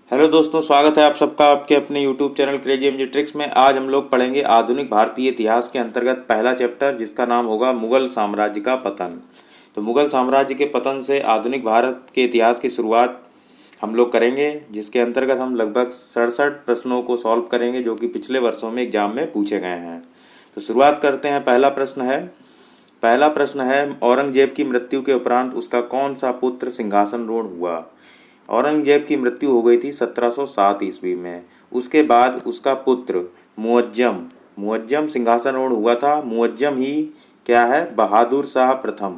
Hello दोस्तों, स्वागत है आप सबका आपके अपने YouTube channel crazy MG tricks में। आज हम लोग पढ़ेंगे आधुनिक भारतीय इतिहास के अंतर्गत पहला चैप्टर, जिसका नाम होगा मुगल साम्राज्य का पतन। तो मुगल साम्राज्य के पतन से आधुनिक भारत के इतिहास की शुरुआत हम लोग करेंगे, जिसके अंतर्गत हम लगभग 67 प्रश्नों को सॉल्व करेंगे जो कि पिछले वर्षों में एग्जाम में पूछे गए हैं। तो शुरुआत करते हैं। पहला प्रश्न है औरंगजेब की मृत्यु के उपरांत उसका कौन सा पुत्र सिंहासनरूढ़ हुआ। औरंगजेब की मृत्यु हो गई थी 1707 ईस्वी में। उसके बाद उसका पुत्र मुअज्जम मुअज्जम सिंहासनरूढ़ हुआ था। मुअज्जम ही क्या है? बहादुर शाह प्रथम।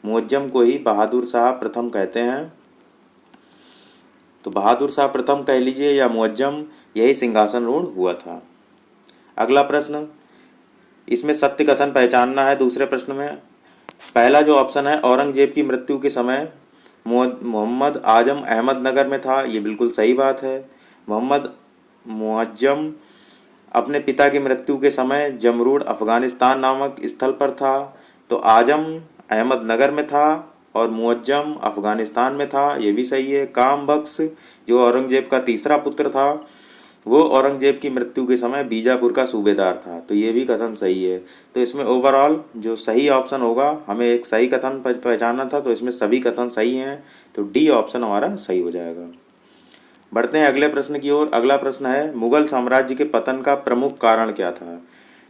मुअज्जम को ही बहादुर शाह प्रथम कहते हैं। तो बहादुर शाह प्रथम कह लीजिए या मुअज्जम, यही सिंहासनरूढ़ हुआ था। अगला प्रश्न, इसमें सत्य कथन पहचानना है। दूसरे प्रश्न में पहला जो ऑप्शन है, औरंगजेब की मृत्यु के समय मोहम्मद आजम अहमदनगर में था, ये बिल्कुल सही बात है। मोहम्मद मुअज्जम अपने पिता की मृत्यु के समय जमरूड अफगानिस्तान नामक स्थल पर था। तो आजम अहमदनगर में था और मुअज्जम अफगानिस्तान में था, ये भी सही है। काम बख्श जो औरंगजेब का तीसरा पुत्र था, वो औरंगजेब की मृत्यु के समय बीजापुर का सूबेदार था, तो ये भी कथन सही है। तो इसमें ओवरऑल जो सही ऑप्शन होगा, हमें एक सही कथन पहचानना था, तो इसमें सभी कथन सही हैं, तो डी ऑप्शन हमारा सही हो जाएगा। बढ़ते हैं अगले प्रश्न की ओर। अगला प्रश्न है मुगल साम्राज्य के पतन का प्रमुख कारण क्या था।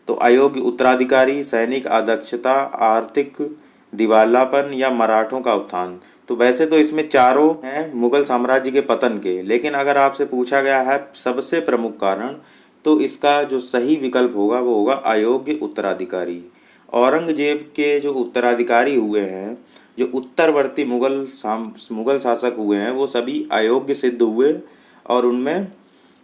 तो अयोग्य उत्तराधिकारी, सैनिक अदक्षता, आर्थिक दिवालापन या मराठों का उत्थान। तो वैसे तो इसमें चारों हैं मुगल साम्राज्य के पतन के, लेकिन अगर आपसे पूछा गया है सबसे प्रमुख कारण, तो इसका जो सही विकल्प होगा वो होगा अयोग्य उत्तराधिकारी। औरंगजेब के जो उत्तराधिकारी हुए हैं, जो उत्तरवर्ती मुगल शासक हुए हैं, वो सभी अयोग्य सिद्ध हुए और उनमें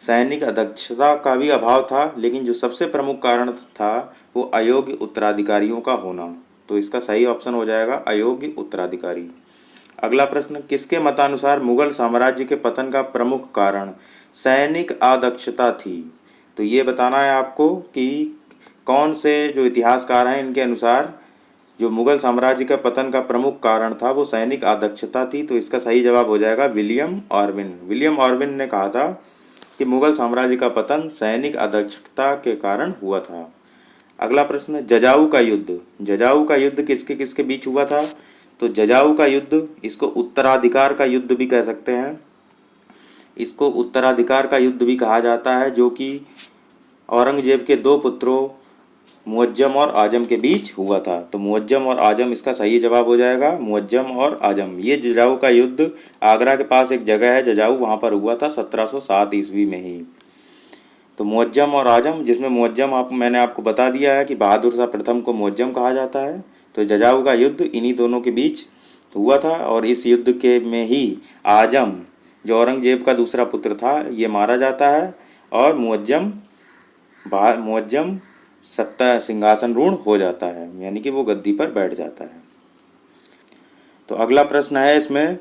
सैनिक अदक्षता का भी अभाव था। लेकिन जो सबसे प्रमुख कारण था वो अयोग्य उत्तराधिकारियों का होना। तो इसका सही ऑप्शन हो जाएगा अयोग्य उत्तराधिकारी। अगला प्रश्न, किसके मतानुसार मुगल साम्राज्य के पतन का प्रमुख कारण सैनिक अदक्षता थी। तो ये बताना है आपको कि कौन से जो इतिहासकार हैं, इनके अनुसार जो मुगल साम्राज्य का पतन का प्रमुख कारण था वो सैनिक अदक्षता थी। तो इसका सही जवाब हो जाएगा विलियम ऑर्विन। विलियम ऑर्विन ने कहा था कि मुगल साम्राज्य का पतन सैनिक अदक्षता के कारण हुआ था। अगला प्रश्न, जजाऊ का युद्ध किसके किसके बीच हुआ था। तो जजाऊ का युद्ध, इसको उत्तराधिकार का युद्ध भी कह सकते हैं, इसको उत्तराधिकार का युद्ध भी कहा जाता है, जो कि औरंगजेब के दो पुत्रों मुअज्जम और आजम के बीच हुआ था। तो मुअज्जम और आजम इसका सही जवाब हो जाएगा, मुअज्जम और आजम। ये जजाऊ का युद्ध आगरा के पास एक जगह है जजाऊ, वहाँ पर हुआ था 1707 ईस्वी में ही। तो मुअज्जम और आजम, जिसमें मुअज्जम मैंने आपको बता दिया है कि बहादुर शाह प्रथम को मुअज्जम कहा जाता है। तो जजाऊ का युद्ध इन्हीं दोनों के बीच हुआ था और इस युद्ध के में ही आजम, जो औरंगजेब का दूसरा पुत्र था, ये मारा जाता है और मुअज्जम सत्ता सिंहासन रूढ़ हो जाता है, यानी कि वो गद्दी पर बैठ जाता है। तो अगला प्रश्न है इसमें,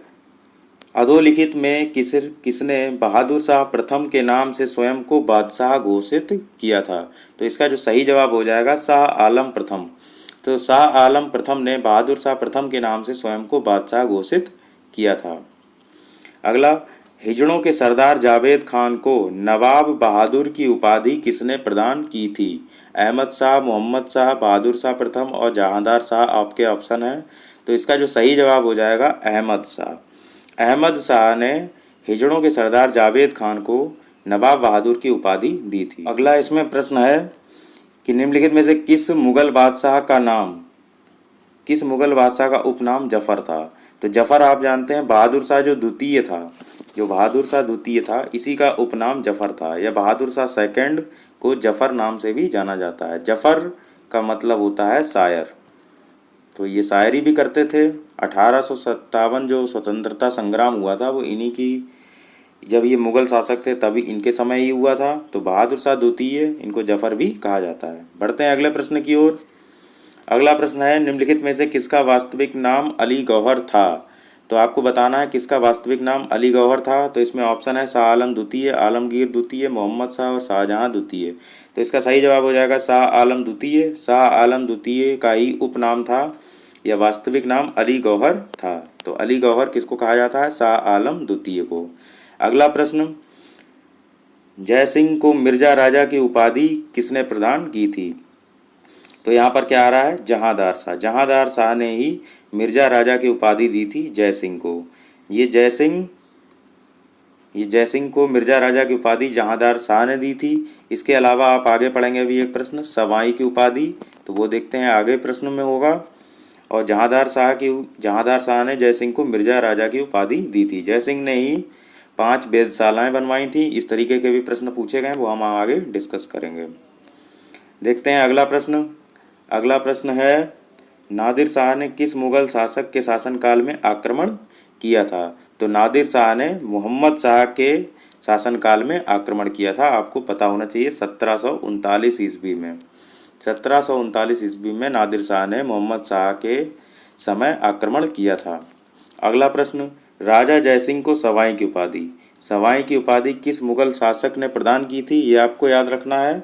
अधोलिखित में किसने बहादुर शाह प्रथम के नाम से स्वयं को बादशाह घोषित किया था। तो इसका जो सही जवाब हो जाएगा शाह आलम प्रथम। तो शाह आलम प्रथम ने बहादुर शाह प्रथम के नाम से स्वयं को बादशाह घोषित किया था। अगला, हिजड़ों के सरदार जावेद खान को नवाब बहादुर की उपाधि किसने प्रदान की थी। अहमद शाह, मोहम्मद शाह, बहादुर शाह प्रथम और जहांदार शाह आपके ऑप्शन है। तो इसका जो सही जवाब हो जाएगा अहमद शाह। अहमद शाह ने हिजड़ों के सरदार जावेद खान को नवाब बहादुर की उपाधि दी थी। अगला इसमें प्रश्न है कि निम्नलिखित में से किस मुगल बादशाह का उपनाम जफर था। तो जफर आप जानते हैं बहादुर शाह जो बहादुर शाह द्वितीय था, इसी का उपनाम जफर था, या बहादुर शाह सेकंड को जफर नाम से भी जाना जाता है। जफर का मतलब होता है शायर। तो ये शायरी भी करते थे। 1857 जो स्वतंत्रता संग्राम हुआ था वो इन्हीं की, जब ये मुगल शासक थे तभी इनके समय ही हुआ था। तो बहादुर शाह द्वितीय, इनको जफर भी कहा जाता है। बढ़ते हैं अगले प्रश्न की ओर। अगला प्रश्न है, निम्नलिखित में से किसका वास्तविक नाम अली गौहर था। तो आपको बताना है किसका वास्तविक नाम अली गौहर था। तो इसमें ऑप्शन है शाह आलम द्वितीय, आलमगीर द्वितीय, मोहम्मद शाह और शाहजहां द्वितीय। तो इसका सही जवाब हो जाएगा शाह आलम द्वितीय। शाह आलम द्वितीय का ही उपनाम था, या वास्तविक नाम अली गौहर था। तो अली गौहर किसको कहा जाता है? शाह आलम द्वितीय को। अगला प्रश्न, जयसिंह को मिर्जा राजा की उपाधि किसने प्रदान की थी? तो यहाँ पर क्या आ रहा है? जहांदार शाह। जहांदार शाह ने ही मिर्जा राजा की उपाधि दी थी जयसिंह को। ये जयसिंह को मिर्जा राजा की उपाधि जहांदार शाह ने दी थी। इसके अलावा आप आगे पढ़ेंगे अभी एक प्रश्न सवाई की उपाधि, तो वो देखते हैं आगे प्रश्न में होगा। और जहांदार शाह ने जयसिंह को मिर्जा राजा की उपाधि दी थी। जयसिंह ने ही 5 वेधशालाएं बनवाई थी। इस तरीके के भी प्रश्न पूछे गए, वो हम आगे डिस्कस करेंगे। देखते हैं अगला प्रश्न। अगला प्रश्न है नादिर शाह ने किस मुगल शासक के शासनकाल में आक्रमण किया था? तो नादिर शाह ने मोहम्मद शाह के शासनकाल में आक्रमण किया था। आपको पता होना चाहिए 1739 ईस्वी में। 1739 ईस्वी में नादिर शाह ने मोहम्मद शाह के समय आक्रमण किया था। अगला प्रश्न राजा जयसिंह को सवाई की उपाधि किस मुगल शासक ने प्रदान की थी? ये आपको याद रखना है।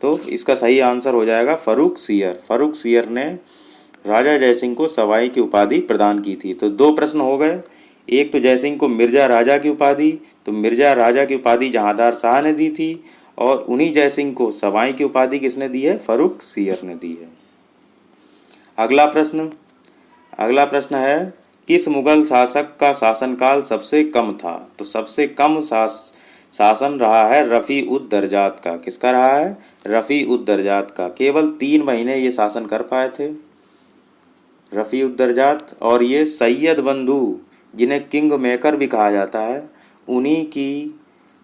तो इसका सही आंसर हो जाएगा फर्रुख सियर। फर्रुख सियर ने राजा जयसिंह को सवाई की उपाधि प्रदान की थी। तो 2 प्रश्न हो गए। एक तो जयसिंह को मिर्जा राजा की उपाधि, तो मिर्जा राजा की उपाधि जहांदार शाह ने दी थी, और उन्हीं जयसिंह को सवाई की उपाधि किसने दी है? फर्रुख सियर ने दी है। अगला प्रश्न है किस मुगल शासक का शासनकाल सबसे कम था? तो सबसे कम शासन रहा है रफ़ी उद दरजात का। किसका रहा है? रफ़ी उद दरजात का। केवल 3 महीने ये शासन कर पाए थे रफ़ी उद दरजात। और ये सैयद बंधु, जिन्हें किंग मेकर भी कहा जाता है, उन्हीं की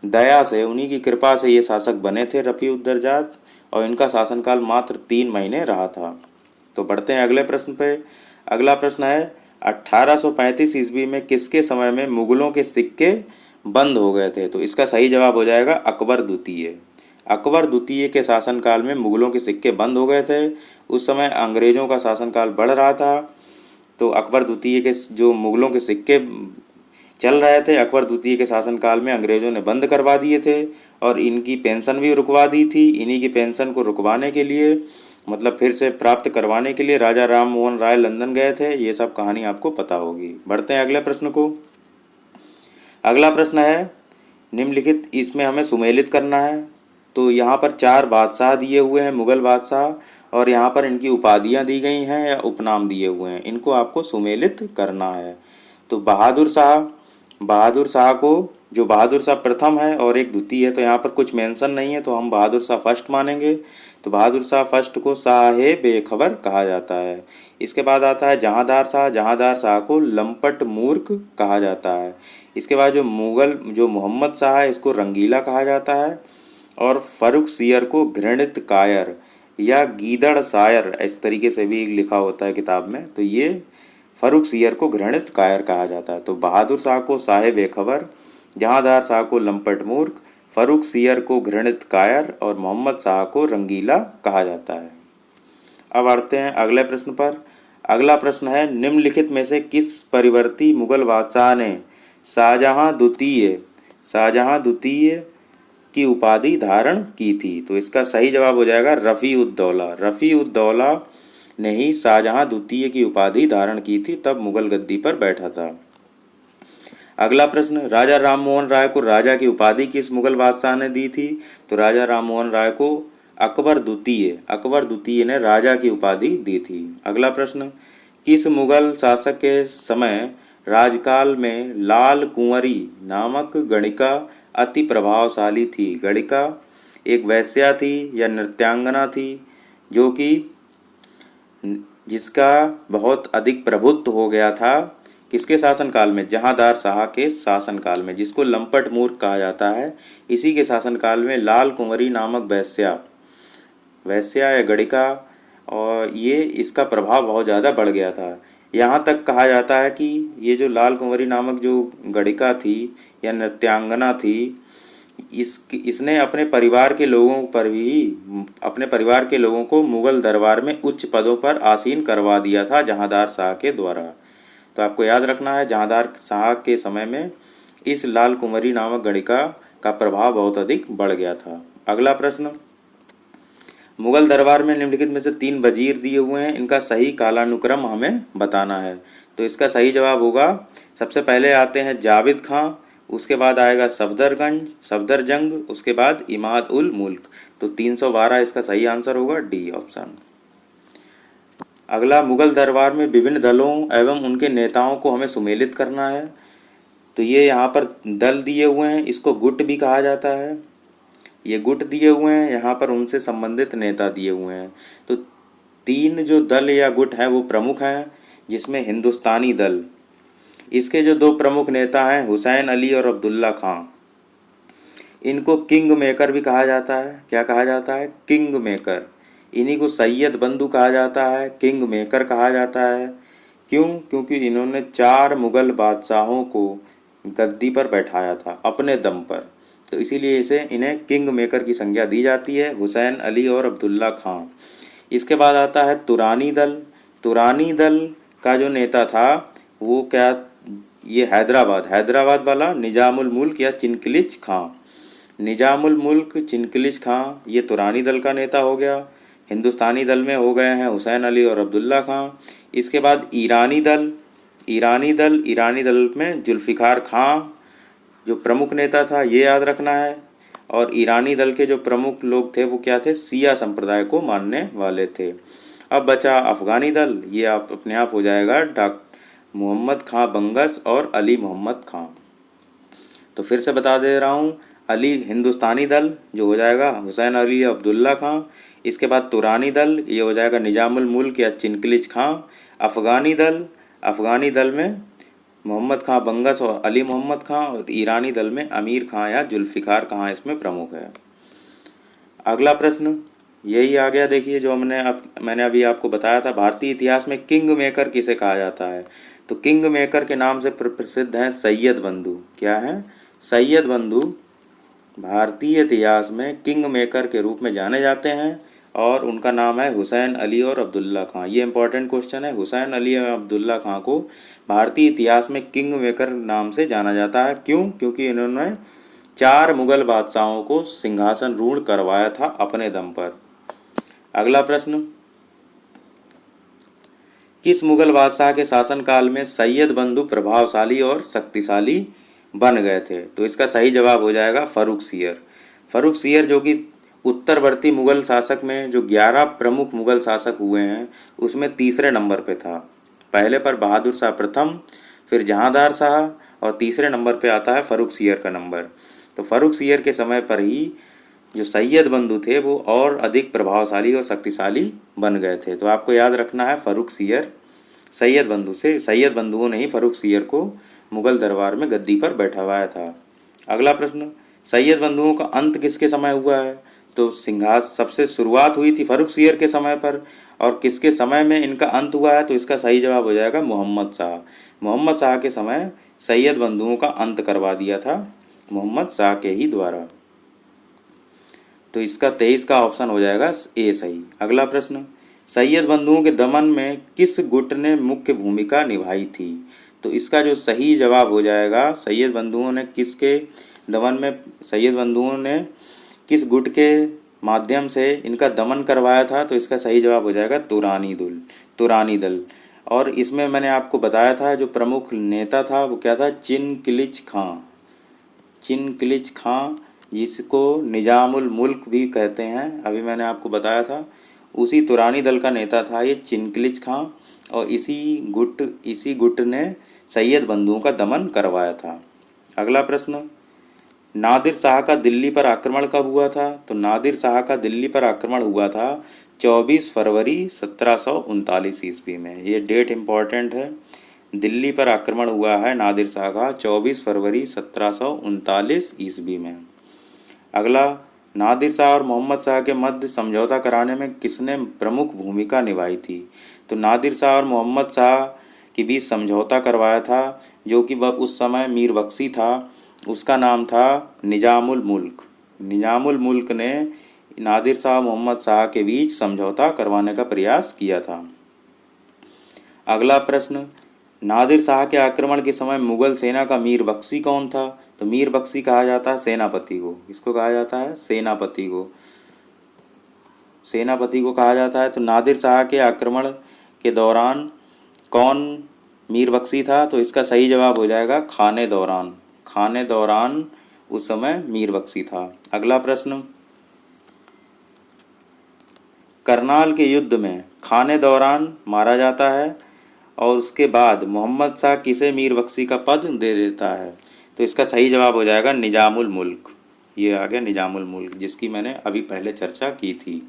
दया से, उन्हीं की कृपा से ये शासक बने थे रफ़ी उद दरजात, और इनका शासनकाल मात्र 3 महीने रहा था। तो बढ़ते हैं अगले प्रश्न पे। अगला प्रश्न है 1835 ईस्वी में किसके समय में मुगलों के सिक्के बंद हो गए थे? तो इसका सही जवाब हो जाएगा अकबर द्वितीय। अकबर द्वितीय के शासनकाल में मुगलों के सिक्के बंद हो गए थे। उस समय अंग्रेज़ों का शासनकाल बढ़ रहा था, तो अकबर द्वितीय के जो मुगलों के सिक्के चल रहे थे, अकबर द्वितीय के शासनकाल में अंग्रेज़ों ने बंद करवा दिए थे, और इनकी पेंशन भी रुकवा दी थी। इन्हीं की पेंशन को रुकवाने के लिए, मतलब फिर से प्राप्त करवाने के लिए, राजा राम मोहन राय लंदन गए थे। ये सब कहानी आपको पता होगी। बढ़ते हैं अगले प्रश्न को। अगला प्रश्न है निम्नलिखित, इसमें हमें सुमेलित करना है। तो यहाँ पर 4 बादशाह दिए हुए हैं, मुगल बादशाह, और यहाँ पर इनकी उपाधियाँ दी गई हैं या उपनाम दिए हुए हैं। इनको आपको सुमेलित करना है। तो बहादुर शाह को, जो बहादुर शाह प्रथम है और एक द्वितीय है, तो यहाँ पर कुछ मेंशन नहीं है, तो हम बहादुर शाह फर्स्ट मानेंगे। तो बहादुर शाह फर्स्ट को साहे बेखबर कहा जाता है। इसके बाद आता है जहांदार शाह को लंपट मूर्ख कहा जाता है। इसके बाद जो मोहम्मद शाह है, इसको रंगीला कहा जाता है। और फर्रुख सियर को घृणित कायर या गीदड़ शायर, इस तरीके से भी लिखा होता है किताब में। तो ये फर्रुख सियर को घृणित कायर कहा जाता है। तो बहादुर शाह को साहे बेखबर, जहांदार शाह को लंपट मूर्ख, फर्रुख सियर को घृणित कायर, और मोहम्मद शाह को रंगीला कहा जाता है। अब आते हैं अगले प्रश्न पर। अगला प्रश्न है निम्नलिखित में से किस परिवर्ती मुगल बादशाह ने शाहजहां द्वितीय की उपाधि धारण की थी? तो इसका सही जवाब हो जाएगा रफ़ी उद दौला। रफ़ी उद दौला ने ही शाहजहां द्वितीय की उपाधि धारण की थी, तब मुगल गद्दी पर बैठा था। अगला प्रश्न राजा राम मोहन राय को राजा की उपाधि किस मुगल बादशाह ने दी थी? तो राजा राम मोहन राय को अकबर द्वितीय ने राजा की उपाधि दी थी। अगला प्रश्न किस मुगल शासक के समय राजकाल में लाल कुंवरी नामक गणिका अति प्रभावशाली थी? गणिका एक वैश्या थी या नृत्यांगना थी, जो कि जिसका बहुत अधिक प्रभुत्व हो गया था। किसके शासनकाल में? जहांदार शाह के शासनकाल में, जिसको लंपट मूर्ख कहा जाता है। इसी के शासनकाल में लाल कुंवरी नामक वैश्या या गणिका, और ये इसका प्रभाव बहुत ज़्यादा बढ़ गया था। यहाँ तक कहा जाता है कि ये जो लाल कुंवरी नामक जो गणिका थी या नृत्यांगना थी, इसने अपने परिवार के लोगों को मुगल दरबार में उच्च पदों पर आसीन करवा दिया था जहांदार शाह के द्वारा। तो आपको याद रखना है, जहांदार शाह के समय में इस लाल कुंवरी नामक गणिका का प्रभाव बहुत अधिक बढ़ गया था। अगला प्रश्न मुगल दरबार में निम्नलिखित में से 3 वजीर दिए हुए हैं, इनका सही कालानुक्रम हमें बताना है। तो इसका सही जवाब होगा, सबसे पहले आते हैं जावेद खां, उसके बाद आएगा सफदरजंग, उसके बाद इमाद उल मुल्क। तो 312 इसका सही आंसर होगा, डी ऑप्शन। अगला, मुगल दरबार में विभिन्न दलों एवं उनके नेताओं को हमें सुमेलित करना है। तो ये यहाँ पर दल दिए हुए हैं, इसको गुट भी कहा जाता है। ये गुट दिए हुए हैं, यहाँ पर उनसे संबंधित नेता दिए हुए हैं। तो 3 जो दल या गुट हैं वो प्रमुख हैं, जिसमें हिंदुस्तानी दल, इसके जो 2 प्रमुख नेता हैं हुसैन अली और अब्दुल्ला खां, इनको किंग मेकर भी कहा जाता है। क्या कहा जाता है? King maker. इन्हीं को सैयद बंधु कहा जाता है, किंग मेकर कहा जाता है। क्यों? क्योंकि इन्होंने 4 मुगल बादशाहों को गद्दी पर बैठाया था अपने दम पर, तो इसीलिए इन्हें किंग मेकर की संज्ञा दी जाती है, हुसैन अली और अब्दुल्ला खां। इसके बाद आता है तुरानी दल। तुरानी दल का जो नेता था वो क्या, ये हैदराबाद वाला निजामुल मुल्क या चिनकलिच खां। निजामुल मुल्क चिनकलिच खां ये तुरानी दल का नेता हो गया। हिंदुस्तानी दल में हो गए हैं हुसैन अली और अब्दुल्ला खां। इसके बाद ईरानी दल में जुल्फ़िकार खां जो प्रमुख नेता था, ये याद रखना है। और ईरानी दल के जो प्रमुख लोग थे वो क्या थे? सिया संप्रदाय को मानने वाले थे। अब बचा अफ़गानी दल, ये आप अपने आप हो जाएगा डॉक्टर मोहम्मद खां बंगस और अली मोहम्मद खां। तो फिर से बता दे रहा हूँ, अली हिंदुस्तानी दल जो हो जाएगा हुसैन अली अब्दुल्ला खां। इसके बाद तुरानी दल, ये हो जाएगा निजामुल मुल्क या चिनकलिच खां। अफ़गानी दल में मोहम्मद खां बंगस और अली मोहम्मद खां। और ईरानी दल में अमीर खां या जुल्फ़िकार खां इसमें प्रमुख है। अगला प्रश्न यही आ गया, देखिए जो मैंने अभी आपको बताया था, भारतीय इतिहास में किंग मेकर किसे कहा जाता है? तो किंग मेकर के नाम से प्रसिद्ध हैं सैयद बंधु। क्या है? सैयद बंधु भारतीय इतिहास में किंग मेकर के रूप में जाने जाते हैं और उनका नाम है हुसैन अली और अब्दुल्ला खां। ये इंपॉर्टेंट क्वेश्चन है। हुसैन अली और अब्दुल्ला खां को भारतीय इतिहास में किंग मेकर नाम से जाना जाता है। क्यों? क्योंकि इन्होंने 4 मुगल बादशाहों को सिंहासन रूढ़ करवाया था अपने दम पर। अगला प्रश्न, किस मुगल बादशाह के शासनकाल में सैयद बंधु प्रभावशाली और शक्तिशाली बन गए थे? तो इसका सही जवाब हो जाएगा फ़ारुख सियर। फ़ारुख सियर जो कि उत्तरवर्ती मुगल शासक में जो 11 प्रमुख मुगल शासक हुए हैं उसमें तीसरे नंबर पे था। पहले पर बहादुर शाह प्रथम, फिर जहांदार शाह और तीसरे नंबर पे आता है फ़ारुख सियर का नंबर। तो फ़ारुख सियर के समय पर ही जो सैयद बंधु थे वो और अधिक प्रभावशाली और शक्तिशाली बन गए थे। तो आपको याद रखना है फ़ारुख सियर सैयद बंधुओं ने ही फ़ारुख सियर को मुगल दरबार में गद्दी पर बैठावाया था। अगला प्रश्न, सैयद बंधुओं का अंत किसके समय हुआ है? तो सबसे शुरुआत हुई थी फ़ारुख सियर के समय पर, और किसके समय में इनका अंत हुआ है? तो इसका सही जवाब हो जाएगा मोहम्मद शाह। मोहम्मद शाह के समय सैयद बंधुओं का अंत करवा दिया था मोहम्मद शाह के ही द्वारा। तो इसका 23 का ऑप्शन हो जाएगा ए सही। अगला प्रश्न, सैयद बंधुओं के दमन में किस गुट ने मुख्य भूमिका निभाई थी? तो इसका जो सही जवाब हो जाएगा, सैयद बंधुओं ने किस गुट के माध्यम से इनका दमन करवाया था? तो इसका सही जवाब हो जाएगा तुरानी दल। और इसमें मैंने आपको बताया था जो प्रमुख नेता था वो क्या था? चिनकलिच खां, जिसको निजामुल मुल्क भी कहते हैं, अभी मैंने आपको बताया था। उसी तुरानी दल का नेता था ये चिनकलिच खां, और इसी गुट ने सैयद बंधुओं का दमन करवाया था। अगला प्रश्न, नादिर शाह का दिल्ली पर आक्रमण कब हुआ था? तो नादिर शाह का दिल्ली पर आक्रमण हुआ था 24 फरवरी 1739 ईस्वी में। ये डेट इम्पॉर्टेंट है। दिल्ली पर आक्रमण हुआ है नादिर शाह का 24 फरवरी 1739 ईस्वी में। अगला, नादिर शाह और मोहम्मद शाह के मध्य समझौता कराने में किसने प्रमुख भूमिका निभाई थी? तो नादिर शाह और मोहम्मद शाह के बीच समझौता करवाया था जो कि वह उस समय मीर बख्शी था, उसका नाम था निजामुल मुल्क ने नादिर शाह मोहम्मद शाह के बीच समझौता करवाने का प्रयास किया था। अगला प्रश्न, नादिर शाह के आक्रमण के समय मुगल सेना का मीर बख्शी कौन था? तो मीर बख्शी कहा जाता है सेनापति को। किसको कहा जाता है? सेनापति को कहा जाता है। तो नादिर शाह के आक्रमण के दौरान कौन मीर बख्शी था? तो इसका सही जवाब हो जाएगा खाने खाने दौरान उस समय मीर बख्शी था। अगला प्रश्न, करनाल के युद्ध में खाने दौरान मारा जाता है और उसके बाद मोहम्मद शाह किसे मीर बख्शी का पद दे देता है? तो इसका सही जवाब हो जाएगा निजामुल मुल्क। ये आ गया निजामुल मुल्क, जिसकी मैंने अभी पहले चर्चा की थी।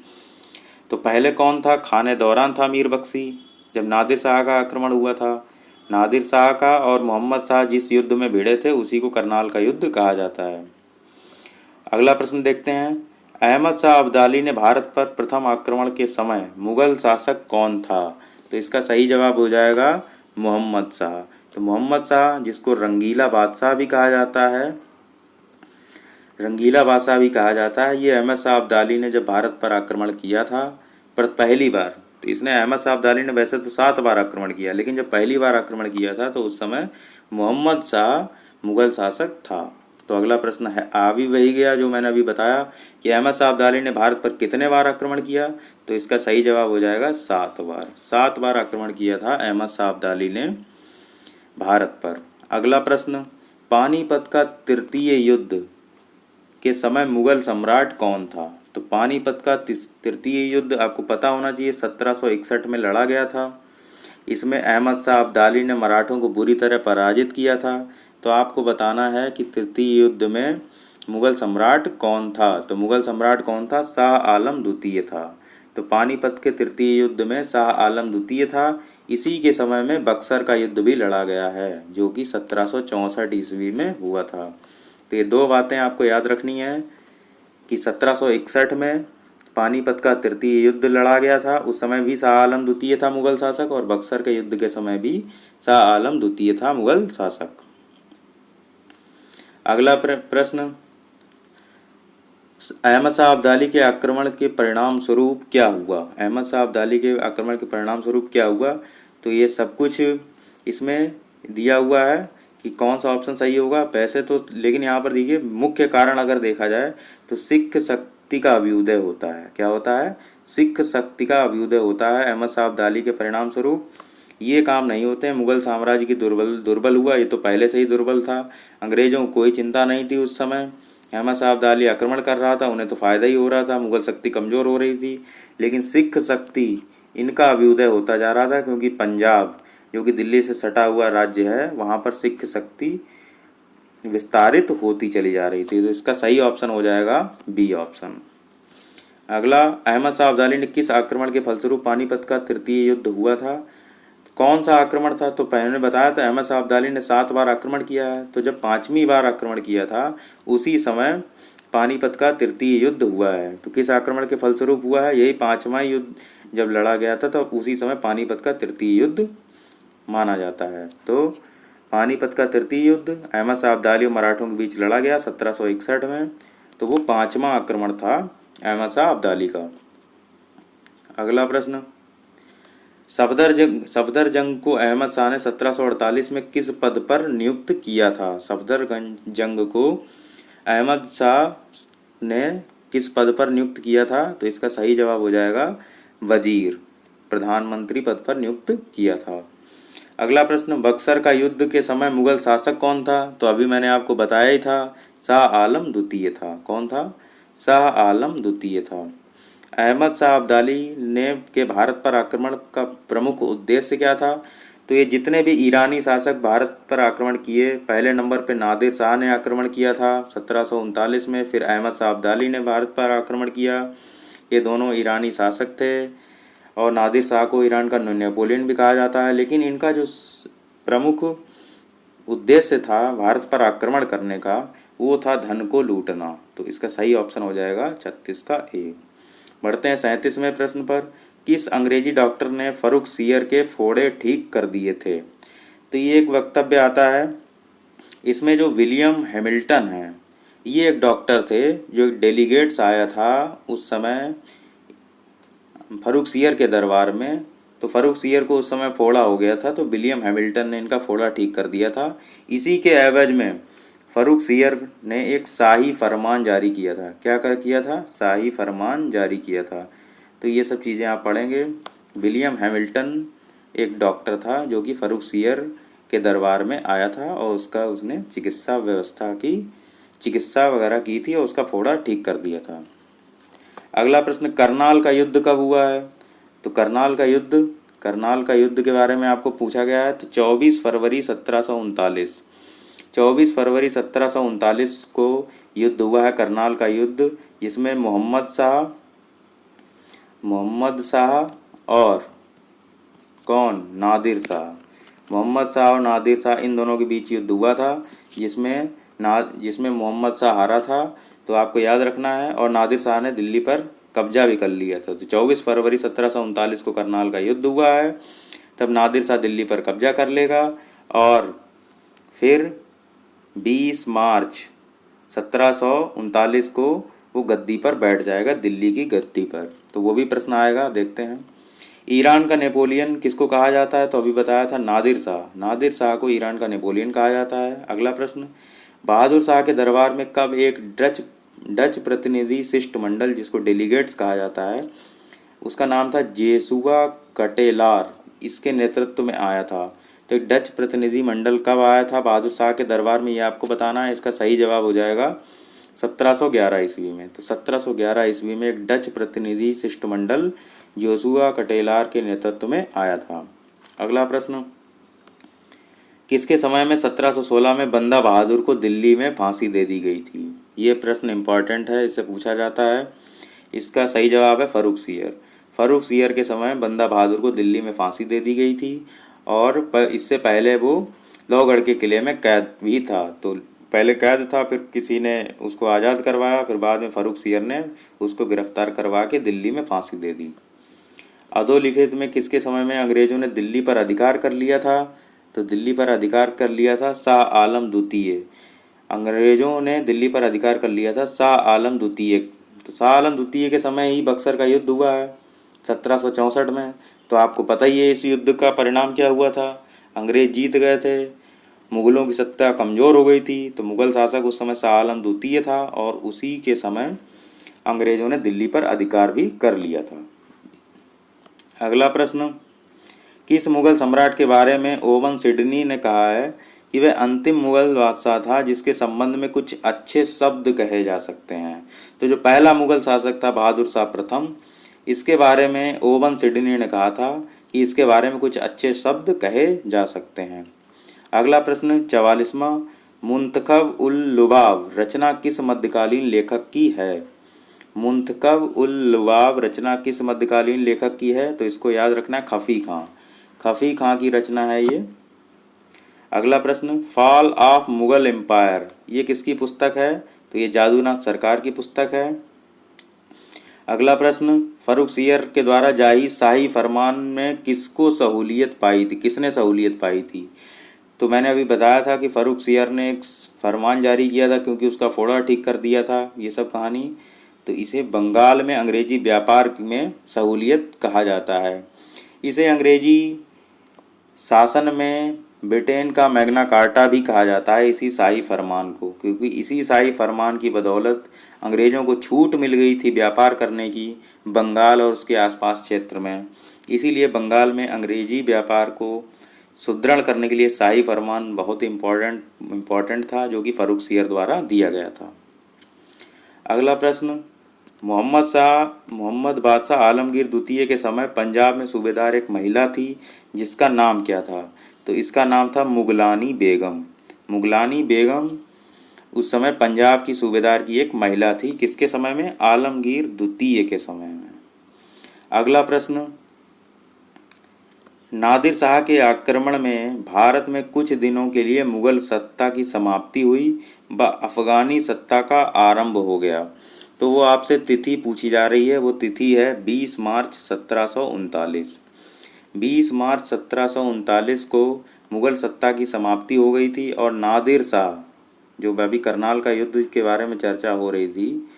तो पहले कौन था? खाने दौरान था मीर बख्शी, जब नादिर शाह का आक्रमण हुआ था। नादिर शाह का और मोहम्मद शाह जिस युद्ध में भिड़े थे उसी को करनाल का युद्ध कहा जाता है। अगला प्रश्न देखते हैं, अहमद शाह अब्दाली ने भारत पर प्रथम आक्रमण के समय मुगल शासक कौन था? तो इसका सही जवाब हो जाएगा मोहम्मद शाह। तो मोहम्मद शाह, जिसको रंगीला बादशाह भी कहा जाता है, रंगीला बादशाह भी कहा जाता है, ये अहमद शाह अब्दाली ने जब भारत पर आक्रमण किया था पर पहली बार, तो इसने अहमद शाह अब्दाली ने वैसे तो 7 बार आक्रमण किया, लेकिन जब पहली बार आक्रमण किया था तो उस समय मोहम्मद शाह मुगल शासक था। तो अगला प्रश्न है आ भी वही गया जो मैंने अभी बताया कि अहमद शाह अब्दाली ने भारत पर कितने बार आक्रमण किया? तो इसका सही जवाब हो जाएगा 7 बार। 7 बार आक्रमण किया था अहमद शाह अब्दाली ने भारत पर। अगला प्रश्न, पानीपत का तृतीय युद्ध के समय मुगल सम्राट कौन था? तो पानीपत का तृतीय युद्ध आपको पता होना चाहिए 1761 में लड़ा गया था। इसमें अहमद शाह अब्दाली ने मराठों को बुरी तरह पराजित किया था। तो आपको बताना है कि तृतीय युद्ध में मुगल सम्राट कौन था? तो मुगल सम्राट कौन था? शाह आलम द्वितीय था। तो पानीपत के तृतीय युद्ध में शाह आलम द्वितीय था। इसी के समय में बक्सर का युद्ध भी लड़ा गया है जो कि 1764 ईस्वी में हुआ था। तो ये 2 बातें आपको याद रखनी है कि 1761 में पानीपत का तृतीय युद्ध लड़ा गया था, उस समय भी शाह आलम द्वितीय था मुगल शासक, और बक्सर के युद्ध के समय भी शाह आलम द्वितीय था मुगल शासक। अगला प्रश्न, अहमद शाह अब्दाली के आक्रमण के परिणाम स्वरूप क्या हुआ? अहमद शाह अब्दाली के आक्रमण के परिणाम स्वरूप क्या हुआ? तो ये सब कुछ इसमें दिया हुआ है कि कौन सा ऑप्शन सही होगा। वैसे तो लेकिन यहाँ पर देखिए मुख्य कारण अगर देखा जाए तो सिख शक्ति का अभ्युदय होता है। क्या होता है? सिख शक्ति का अभ्युदय होता है अहमद शाह अब्दाली के परिणाम स्वरूप। ये काम नहीं होते हैं। मुगल साम्राज्य की दुर्बल हुआ, ये तो पहले से ही दुर्बल था। अंग्रेज़ों को कोई चिंता नहीं थी उस समय। अहमद शाह अब्दाली आक्रमण कर रहा था, उन्हें तो फ़ायदा ही हो रहा था, मुगल शक्ति कमज़ोर हो रही थी। लेकिन सिख शक्ति इनका अभ्युदय होता जा रहा था, क्योंकि पंजाब जो कि दिल्ली से सटा हुआ राज्य है, वहाँ पर सिख शक्ति विस्तारित होती चली जा रही थी। तो इसका सही ऑप्शन हो जाएगा बी ऑप्शन। अगला, अहमद शाह अब्दाली ने किस आक्रमण के फलस्वरूप पानीपत का तृतीय युद्ध हुआ था? कौन सा आक्रमण था? तो पहले बताया था अहमद शाह अब्दाली ने 7 बार आक्रमण किया है। तो जब 5वीं बार आक्रमण किया था उसी समय पानीपत का तृतीय युद्ध हुआ है। तो किस आक्रमण के फलस्वरूप हुआ है? यही 5वां युद्ध जब लड़ा गया था, तो उसी समय पानीपत का तृतीय युद्ध माना जाता है। तो पानीपत का तृतीय युद्ध अहमद शाह अब्दाली और मराठों के बीच लड़ा गया 1761 में। तो वो 5वां आक्रमण था अहमद शाह अब्दाली का। अगला प्रश्न, सफदरजंग को अहमद शाह ने 1748 में किस पद पर नियुक्त किया था? सफदरजंग को अहमद शाह ने किस पद पर नियुक्त किया था? तो इसका सही जवाब हो जाएगा वजीर, प्रधानमंत्री पद पर नियुक्त किया था। अगला प्रश्न, बक्सर का युद्ध के समय मुगल शासक कौन था? तो अभी मैंने आपको बताया ही था, शाह आलम द्वितीय था। कौन था? शाह आलम द्वितीय था। अहमद शाह अब्दाली ने के भारत पर आक्रमण का प्रमुख उद्देश्य क्या था? तो ये जितने भी ईरानी शासक भारत पर आक्रमण किए, पहले नंबर पे नादिर शाह ने आक्रमण किया था 1739 में, फिर अहमद शाह अब्दाली ने भारत पर आक्रमण किया। ये दोनों ईरानी शासक थे और नादिर शाह को ईरान का नेपोलियन भी कहा जाता है। लेकिन इनका जो प्रमुख उद्देश्य था भारत पर आक्रमण करने का, वो था धन को लूटना। तो इसका सही ऑप्शन हो जाएगा 36 का ए। बढ़ते हैं 37वें प्रश्न पर, किस अंग्रेजी डॉक्टर ने फर्रुखसियर के फोड़े ठीक कर दिए थे? तो ये एक वक्तव्य आता है, इसमें जो विलियम हैमिल्टन है, ये एक डॉक्टर थे जो एक डेलीगेट्स आया था उस समय फर्रुखसियर के दरबार में। तो फर्रुखसियर को उस समय फोड़ा हो गया था, तो विलियम हैमिल्टन ने इनका फोड़ा ठीक कर दिया था। इसी के एवज में फर्रुखसियर ने एक शाही फरमान जारी किया था। क्या किया था? शाही फरमान जारी किया था। तो ये सब चीज़ें आप पढ़ेंगे। विलियम हैमिल्टन एक डॉक्टर था जो कि फर्रुखसियर के दरबार में आया था और उसने चिकित्सा वगैरह की थी और उसका फोड़ा ठीक कर दिया था। अगला प्रश्न, करनाल का युद्ध कब हुआ है? तो करनाल का युद्ध के बारे में आपको पूछा गया है। तो 24 फरवरी 1739, 24 फरवरी 1739 को युद्ध हुआ है, करनाल का युद्ध, जिसमें मोहम्मद शाह और कौन? नादिर शाह। मोहम्मद शाह और नादिर शाह, इन दोनों के बीच युद्ध हुआ था, जिसमें मोहम्मद शाह हारा था। तो आपको याद रखना है, और नादिर शाह ने दिल्ली पर कब्जा भी कर लिया था। तो 24 फरवरी 1739 को करनाल का युद्ध हुआ है। तब नादिर शाह दिल्ली पर कब्जा कर लेगा और फिर 20 मार्च 1739 को वो गद्दी पर बैठ जाएगा, दिल्ली की गद्दी पर। तो वो भी प्रश्न आएगा, देखते हैं। ईरान का नेपोलियन किसको कहा जाता है? तो अभी बताया था, नादिर शाह। नादिर शाह को ईरान का नेपोलियन कहा जाता है। अगला प्रश्न, बहादुर शाह के दरबार में कब एक डच प्रतिनिधि शिष्टमंडल, जिसको डेलीगेट्स कहा जाता है, उसका नाम था जेसुआ कटेलार, इसके नेतृत्व में आया था? तो एक डच प्रतिनिधि मंडल कब आया था बहादुर शाह के दरबार में, ये आपको बताना है। इसका सही जवाब हो जाएगा 1711 ईस्वी में। तो 1711 ईस्वी में एक डच प्रतिनिधि शिष्टमंडल जोसुआ कटेलार के नेतृत्व में आया था। अगला प्रश्न, किसके समय में 1716 में बंदा बहादुर को दिल्ली में फांसी दे दी गई थी? ये प्रश्न इंपॉर्टेंट है, इससे पूछा जाता है। इसका सही जवाब है फर्रुख सियर। फर्रुख सियर के समय बंदा बहादुर को दिल्ली में फांसी दे दी गई थी, और इससे पहले वो लोहगढ़ के किले में कैद भी था। तो पहले कैद था, फिर किसी ने उसको आज़ाद करवाया, फिर बाद में फर्रुख सियर ने उसको गिरफ्तार करवा के दिल्ली में फांसी दे दी। अधोलिखित में किसके समय में अंग्रेजों ने दिल्ली पर अधिकार कर लिया था? तो दिल्ली पर अधिकार कर लिया था शाह आलम द्वितीय। अंग्रेजों ने दिल्ली पर अधिकार कर लिया था शाह आलम द्वितीय। तो शाह आलम द्वितीय के समय ही बक्सर का युद्ध हुआ है 1764 में। तो आपको पता ही है इस युद्ध का परिणाम क्या हुआ था। अंग्रेज जीत गए थे, मुग़लों की सत्ता कमज़ोर हो गई थी। तो मुग़ल शासक उस समय शाह आलम द्वितीय था, और उसी के समय अंग्रेजों ने दिल्ली पर अधिकार भी कर लिया था। अगला प्रश्न, किस मुग़ल सम्राट के बारे में ओवन सिडनी ने कहा है कि वह अंतिम मुग़ल बादशाह था जिसके संबंध में कुछ अच्छे शब्द कहे जा सकते हैं? तो जो पहला मुग़ल शासक था बहादुर शाह प्रथम, इसके बारे में ओवन सिडनी ने कहा था कि इसके बारे में कुछ अच्छे शब्द कहे जा सकते हैं। अगला प्रश्न, 44वां, मुंतखब उल लुबाब रचना किस मध्यकालीन लेखक की है? मुंतखब उल लुबाब रचना किस मध्यकालीन लेखक की है? तो इसको याद रखना है, खफ़ी खां। खफ़ी खां की रचना है ये। अगला प्रश्न, फॉल ऑफ मुगल एम्पायर, ये किसकी पुस्तक है? तो ये जादूनाथ सरकार की पुस्तक है। अगला प्रश्न, फर्रुख सियर के द्वारा जारी शाही फरमान में किसको सहूलियत पाई थी? किसने सहूलियत पाई थी? तो मैंने अभी बताया था कि फर्रुख सियर ने एक फरमान जारी किया था क्योंकि उसका फोड़ा ठीक कर दिया था, ये सब कहानी। तो इसे बंगाल में अंग्रेजी व्यापार में सहूलियत कहा जाता है। इसे अंग्रेजी शासन में ब्रिटेन का मैग्ना कार्टा भी कहा जाता है, इसी शाही फरमान को, क्योंकि इसी शाही फरमान की बदौलत अंग्रेज़ों को छूट मिल गई थी व्यापार करने की बंगाल और उसके आसपास क्षेत्र में। इसीलिए बंगाल में अंग्रेजी व्यापार को सुदृढ़ करने के लिए शाही फरमान बहुत इम्पोर्टेंट था, जो कि फर्रुख सियर द्वारा दिया गया था। अगला प्रश्न, मोहम्मद बादशाह आलमगीर द्वितीय के समय पंजाब में सूबेदार एक महिला थी जिसका नाम क्या था? तो इसका नाम था मुगलानी बेगम। मुगलानी बेगम उस समय पंजाब की सूबेदार की एक महिला थी, किसके समय में? आलमगीर द्वितीय के समय में। अगला प्रश्न, नादिर शाह के आक्रमण में भारत में कुछ दिनों के लिए मुग़ल सत्ता की समाप्ति हुई व अफ़गानी सत्ता का आरंभ हो गया। तो वो आपसे तिथि पूछी जा रही है, वो तिथि है 20 मार्च 1739। 20 मार्च 1739 को मुग़ल सत्ता की समाप्ति हो गई थी, और नादिर शाह, जो अभी करनाल का युद्ध के बारे में चर्चा हो रही थी,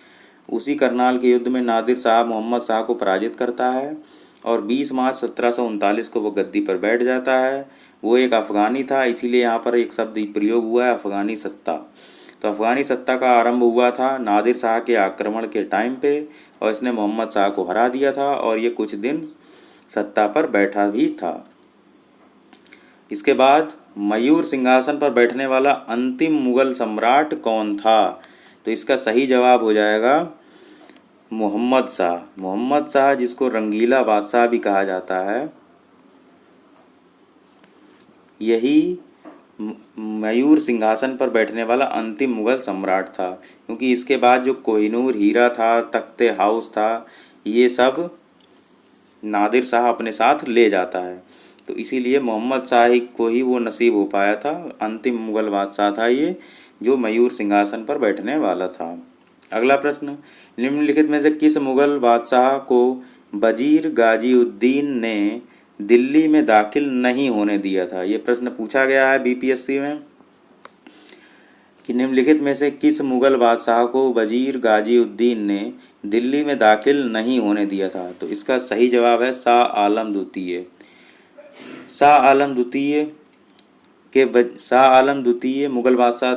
उसी करनाल के युद्ध में नादिर शाह मोहम्मद शाह को पराजित करता है, और 20 मार्च 1739 को वो गद्दी पर बैठ जाता है। वो एक अफ़गानी था, इसीलिए यहाँ पर एक शब्द प्रयोग हुआ है, अफ़गानी सत्ता। तो अफ़गानी सत्ता का आरंभ हुआ था नादिर शाह के आक्रमण के टाइम पे, और इसने मोहम्मद शाह को हरा दिया था, और ये कुछ दिन सत्ता पर बैठा भी था। इसके बाद मयूर सिंहासन पर बैठने वाला अंतिम मुगल सम्राट कौन था? तो इसका सही जवाब हो जाएगा मोहम्मद शाह। मोहम्मद शाह, जिसको रंगीला बादशाह भी कहा जाता है, यही मयूर सिंहासन पर बैठने वाला अंतिम मुगल सम्राट था, क्योंकि इसके बाद जो कोहिनूर हीरा था, तख्ते हाउस था, ये सब नादिर शाह अपने साथ ले जाता है। तो इसीलिए मोहम्मद शाह ही को ही वो नसीब हो पाया था, अंतिम मुगल बादशाह था ये, जो मयूर सिंहासन पर बैठने वाला था। अगला प्रश्न, निम्नलिखित में से किस मुगल बादशाह को वजीर गाजीउद्दीन ने दिल्ली में दाखिल नहीं होने दिया था? ये प्रश्न पूछा गया है बीपीएससी में कि निम्नलिखित में से किस मुगल बादशाह को वजीर गाजीउद्दीन ने दिल्ली में दाखिल नहीं होने दिया था? तो इसका सही जवाब है शाह आलम द्वितीय। शाह आलम द्वितीय मुगल बादशाह,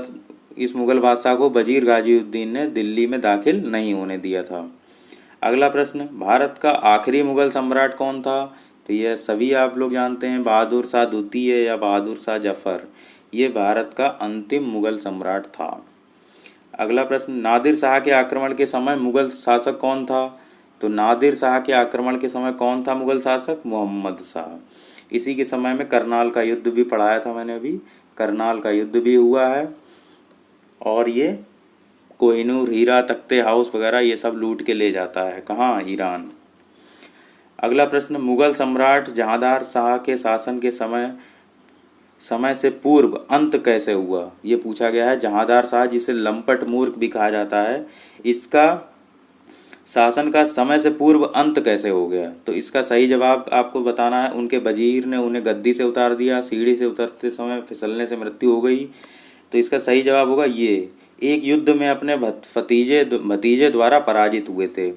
इस मुगल बादशाह को वजीर गाजीउद्दीन ने दिल्ली में दाखिल नहीं होने दिया था। अगला प्रश्न, भारत का आखिरी मुगल सम्राट कौन था? तो यह सभी आप लोग जानते हैं, बहादुर शाह द्वितीय या बहादुर शाह जफर, ये भारत का अंतिम मुगल सम्राट था। अगला प्रश्न, नादिर शाह के आक्रमण के समय मुगल शासक कौन था? तो नादिर शाह के आक्रमण के समय कौन था मुगल शासक? मोहम्मद शाह। इसी के समय में करनाल का युद्ध भी पढ़ाया था मैंने अभी, करनाल का युद्ध भी हुआ है, और ये कोहिनूर हीरा, तख्ते हाउस वगैरह ये सब लूट के ले जाता है, कहाँ? ईरान। अगला प्रश्न, मुगल सम्राट जहांदार शाह के शासन के समय से पूर्व अंत कैसे हुआ? ये पूछा गया है। जहांदार शाह, जिसे लंपट मूर्ख भी कहा जाता है, इसका शासन का समय से पूर्व अंत कैसे हो गया? तो इसका सही जवाब आपको बताना है। उनके वजीर ने उन्हें गद्दी से उतार दिया, सीढ़ी से उतरते समय फिसलने से मृत्यु हो गई। तो इसका सही जवाब होगा ये, एक युद्ध में अपने भतीजे द्वारा पराजित हुए थे।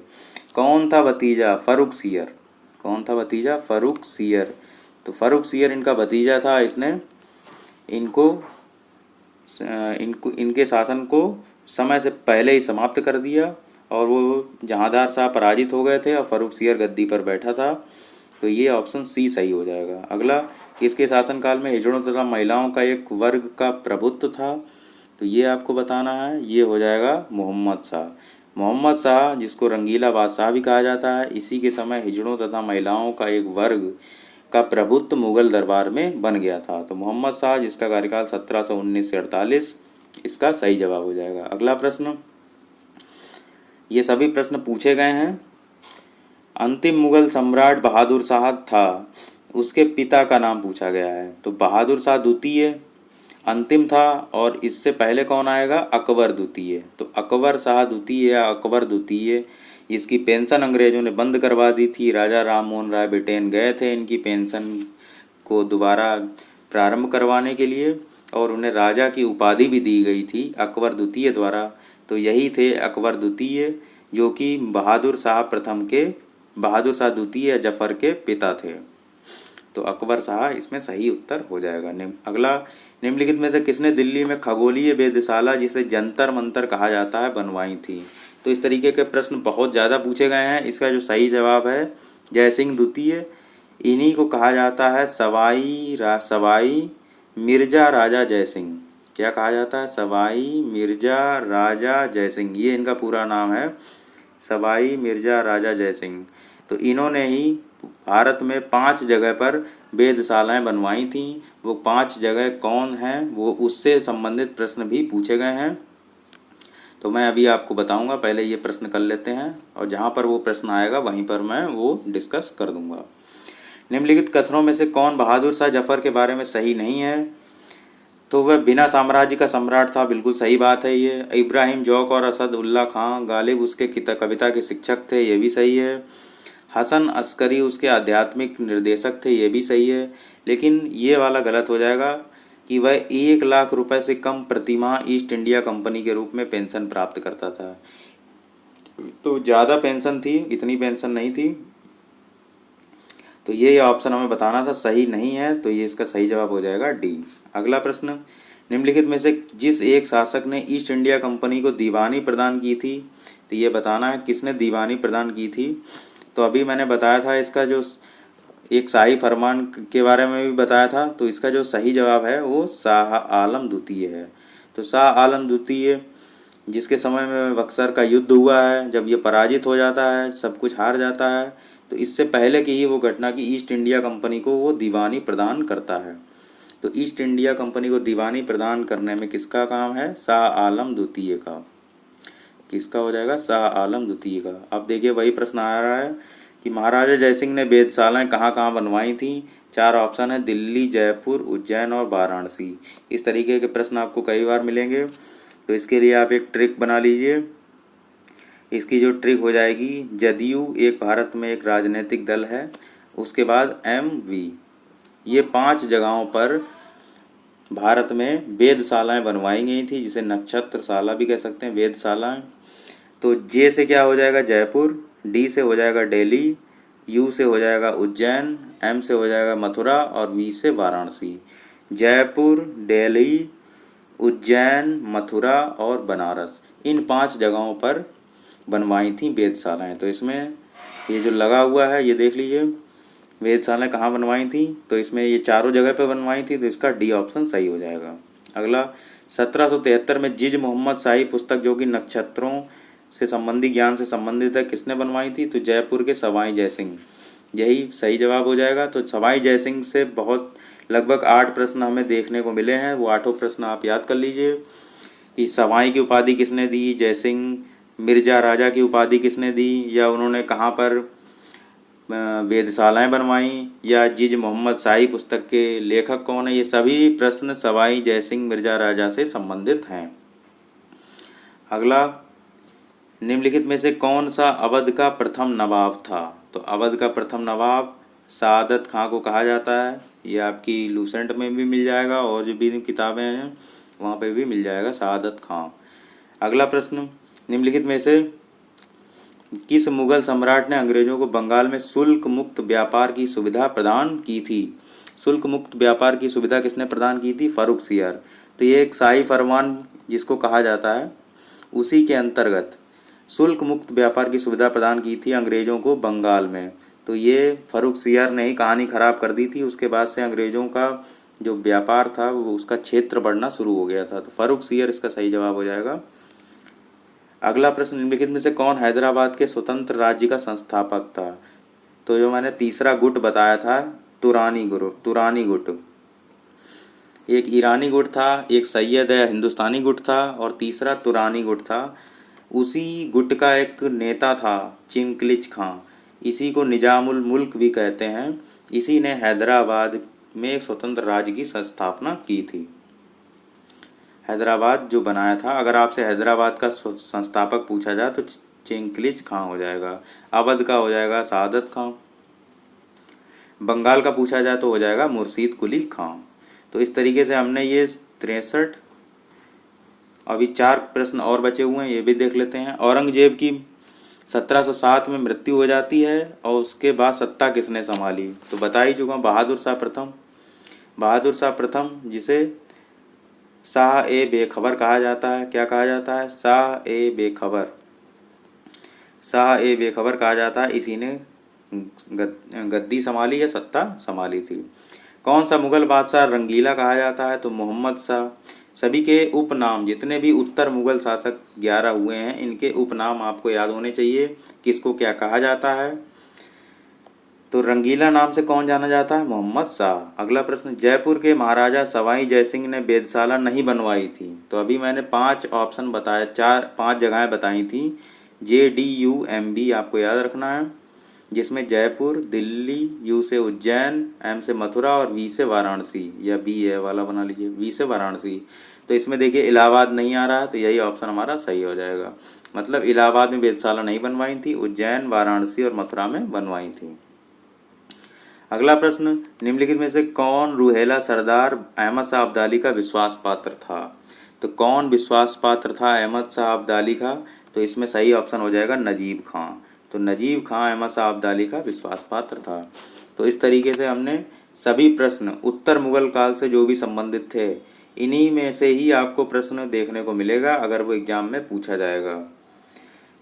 कौन था भतीजा? फर्रुखसियर। कौन था भतीजा? फर्रुखसियर। तो फर्रुखसियर इनका भतीजा था। इसने इनके शासन को समय से पहले ही समाप्त कर दिया, और वो जहांदार शाह पराजित हो गए थे और फर्रुखसियर गद्दी पर बैठा था। तो ये ऑप्शन सी सही हो जाएगा। अगला, किसके शासनकाल में हिजड़ों तथा महिलाओं का एक वर्ग का प्रभुत्व था? तो ये आपको बताना है, ये हो जाएगा मोहम्मद शाह। मोहम्मद शाह, जिसको रंगीला बादशाह भी कहा जाता है, इसी के समय हिजड़ों तथा महिलाओं का एक वर्ग का प्रभुत्व मुगल दरबार में बन गया था। तो मोहम्मद शाह, जिसका कार्यकाल 1719 से 48, इसका सही जवाब हो जाएगा। अगला प्रश्न, ये सभी प्रश्न पूछे गए हैं। अंतिम मुगल सम्राट बहादुर शाह था, उसके पिता का नाम पूछा गया है। तो बहादुर शाह द्वितीय अंतिम था, और इससे पहले कौन आएगा? अकबर द्वितीय। तो अकबर शाह द्वितीय या अकबर द्वितीय, इसकी पेंशन अंग्रेजों ने बंद करवा दी थी। राजा राम मोहन राय ब्रिटेन गए थे इनकी पेंशन को दोबारा प्रारंभ करवाने के लिए, और उन्हें राजा की उपाधि भी दी गई थी अकबर द्वितीय द्वारा। तो यही थे अकबर द्वितीय, जो कि बहादुर शाह द्वितीय या जफर के पिता थे। तो अकबर शाह इसमें सही उत्तर हो जाएगा। अगला, निम्नलिखित में से किसने दिल्ली में खगोलीय वेधशाला, जिसे जंतर मंतर कहा जाता है, बनवाई थी? तो इस तरीके के प्रश्न बहुत ज़्यादा पूछे गए हैं। इसका जो सही जवाब है जयसिंह द्वितीय। इन्हीं को कहा जाता है सवाई मिर्जा राजा जयसिंह। क्या कहा जाता है? सवाई मिर्जा राजा जयसिंह, ये इनका पूरा नाम है, सवाई मिर्जा राजा जयसिंह। तो इन्होंने ही भारत में 5 जगह पर वेधशालाएँ बनवाई थीं। वो 5 जगह कौन हैं, वो उससे संबंधित प्रश्न भी पूछे गए हैं। तो मैं अभी आपको बताऊंगा, पहले ये प्रश्न कर लेते हैं, और जहाँ पर वो प्रश्न आएगा वहीं पर मैं वो डिस्कस कर दूंगा। निम्नलिखित कथनों में से कौन बहादुर शाह जफर के बारे में सही नहीं है? तो वह बिना साम्राज्य का सम्राट था, बिल्कुल सही बात है ये। इब्राहिम जौक और असद उल्ला खां गालिब उसके कविता के शिक्षक थे, ये भी सही है। हसन अस्करी उसके आध्यात्मिक निर्देशक थे, ये भी सही है। लेकिन ये वाला गलत हो जाएगा कि वह 1 लाख रुपए से कम प्रतिमाह ईस्ट इंडिया कंपनी के रूप में पेंशन प्राप्त करता था। तो ज़्यादा पेंशन थी, इतनी पेंशन नहीं थी। तो ये ऑप्शन हमें बताना था, सही नहीं है। तो ये इसका सही जवाब हो जाएगा डी। अगला प्रश्न, निम्नलिखित में से जिस एक शासक ने ईस्ट इंडिया कंपनी को दीवानी प्रदान की थी? तो ये बताना है किसने दीवानी प्रदान की थी। तो अभी मैंने बताया था, इसका जो एक शाही फरमान के बारे में भी बताया था। तो इसका जो सही जवाब है वो शाह आलम द्वितीय है। तो शाह आलम द्वितीय जिसके समय में बक्सर का युद्ध हुआ है, जब ये पराजित हो जाता है, सब कुछ हार जाता है, तो इससे पहले की ही वो घटना की ईस्ट इंडिया कंपनी को वो दीवानी प्रदान करता है। तो ईस्ट इंडिया कंपनी को दीवानी प्रदान करने में किसका काम है? शाह आलम द्वितीय का। किसका हो जाएगा? शाह आलम द्वितीय का। अब देखिए वही प्रश्न आ रहा है कि महाराजा जयसिंह ने वेधशालाएं कहाँ कहाँ बनवाई थी। 4 ऑप्शन है, दिल्ली, जयपुर, उज्जैन और वाराणसी। इस तरीके के प्रश्न आपको कई बार मिलेंगे। तो इसके लिए आप एक ट्रिक बना लीजिए। इसकी जो ट्रिक हो जाएगी, जदयू एक भारत में एक राजनीतिक दल है, उसके बाद MV, ये 5 जगहों पर भारत में वेधशालाएं बनवाई गई थी, जिसे नक्षत्रशाला भी कह सकते हैं, वेधशालाएं। तो J से क्या हो जाएगा? जयपुर, D से हो जाएगा दिल्ली, U से हो जाएगा उज्जैन, M से हो जाएगा मथुरा और V से वाराणसी। जयपुर, दिल्ली, उज्जैन, मथुरा और बनारस, इन 5 जगहों पर बनवाई थी वेधशालाएं। तो इसमें ये जो लगा हुआ है ये देख लीजिए, वेधशालाएं कहाँ बनवाई थी। तो इसमें ये चारों जगह पे बनवाई थी, तो इसका D ऑप्शन सही हो जाएगा। अगला, 1773 में जिज मोहम्मद शाही पुस्तक जो कि नक्षत्रों से संबंधी ज्ञान से संबंधित है, किसने बनवाई थी? तो जयपुर के सवाई जयसिंह, यही सही जवाब हो जाएगा। तो सवाई जयसिंह से बहुत लगभग 8 प्रश्न हमें देखने को मिले हैं। वो 8 प्रश्न आप याद कर लीजिए कि सवाई की उपाधि किसने दी, जयसिंह, मिर्जा राजा की उपाधि किसने दी, या उन्होंने कहाँ पर वेधशालाएं बनवाई, या जिज मोहम्मद शाही पुस्तक के लेखक कौन है। ये सभी प्रश्न सवाई जयसिंह मिर्जा राजा से संबंधित हैं। अगला, निम्नलिखित में से कौन सा अवध का प्रथम नवाब था? तो अवध का प्रथम नवाब सादत खां को कहा जाता है। ये आपकी लूसेंट में भी मिल जाएगा और जो भी किताबें हैं वहाँ पे भी मिल जाएगा सादत खां। अगला प्रश्न, निम्नलिखित में से किस मुगल सम्राट ने अंग्रेजों को बंगाल में शुल्क मुक्त व्यापार की सुविधा प्रदान की थी? शुल्क मुक्त व्यापार की सुविधा किसने प्रदान की थी? फर्रुखसियर। तो ये एक शाही फरमान जिसको कहा जाता है, उसी के अंतर्गत शुल्क मुक्त व्यापार की सुविधा प्रदान की थी अंग्रेजों को बंगाल में। तो ये फर्रुखसियर ने ही कहानी खराब कर दी थी। उसके बाद से अंग्रेजों का जो व्यापार था वो उसका क्षेत्र बढ़ना शुरू हो गया था। तो फर्रुखसियर इसका सही जवाब हो जाएगा। अगला प्रश्न, निम्नलिखित में से कौन हैदराबाद के स्वतंत्र राज्य का संस्थापक था? तो जो मैंने तीसरा गुट बताया था, तुरानी गुट, एक ईरानी गुट था, एक सैयद या हिंदुस्तानी गुट था और तीसरा तुरानी गुट था। उसी गुट का एक नेता था चिंगलिज खां, इसी को निजामुल मुल्क भी कहते हैं। इसी ने हैदराबाद में एक स्वतंत्र राज्य की स्थापना की थी। हैदराबाद जो बनाया था, अगर आपसे हैदराबाद का संस्थापक पूछा जाए तो चिंगलिज खां हो जाएगा। अवध का हो जाएगा सादत खां। बंगाल का पूछा जाए तो हो जाएगा मुर्शीद कुली खां। तो इस तरीके से हमने ये 63, अभी 4 प्रश्न और बचे हुए हैं, ये भी देख लेते हैं। औरंगजेब की 1707 में मृत्यु हो जाती है और उसके बाद सत्ता किसने संभाली? तो बता ही चुका, बहादुर शाह प्रथम। बहादुर शाह प्रथम, जिसे शाह ए बेखबर कहा जाता है। क्या कहा जाता है? शाह ए बेखबर। शाह ए बेखबर कहा जाता है। इसी ने गद्दी संभाली या सत्ता संभाली थी। कौन सा मुगल बादशाह रंगीला कहा जाता है? तो मोहम्मद शाह। सभी के उपनाम, जितने भी उत्तर मुगल शासक 11 हुए हैं, इनके उपनाम आपको याद होने चाहिए, किसको क्या कहा जाता है। तो रंगीला नाम से कौन जाना जाता है? मोहम्मद शाह। अगला प्रश्न, जयपुर के महाराजा सवाई जयसिंह ने वेधशाला नहीं बनवाई थी। तो अभी मैंने 5 ऑप्शन बताया, 5 जगहें बताई थी। JDUMB आपको याद रखना है, जिसमें जयपुर, दिल्ली, U से उज्जैन, M से मथुरा और V से वाराणसी, या B है वाला बना लीजिए, V से वाराणसी। तो इसमें देखिए इलाहाबाद नहीं आ रहा है, तो यही ऑप्शन हमारा सही हो जाएगा। मतलब इलाहाबाद में वेधशाला नहीं बनवाई थी, उज्जैन, वाराणसी और मथुरा में बनवाई थी। अगला प्रश्न, निम्नलिखित में से कौन रूहेला सरदार अहमद शाह अब्दाली का विश्वास पात्र था? तो कौन विश्वास पात्र था अहमद शाह अब्दाली का? तो इसमें सही ऑप्शन हो जाएगा नजीब खां। तो नजीब खां अहमद शाह अब्दाली का विश्वास पात्र था। तो इस तरीके से हमने सभी प्रश्न उत्तर मुगल काल से जो भी संबंधित थे, इन्हीं में से ही आपको प्रश्न देखने को मिलेगा अगर वो एग्जाम में पूछा जाएगा।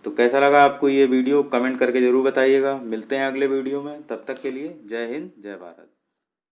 तो कैसा लगा आपको ये वीडियो कमेंट करके ज़रूर बताइएगा। मिलते हैं अगले वीडियो में, तब तक के लिए जय हिंद जय भारत।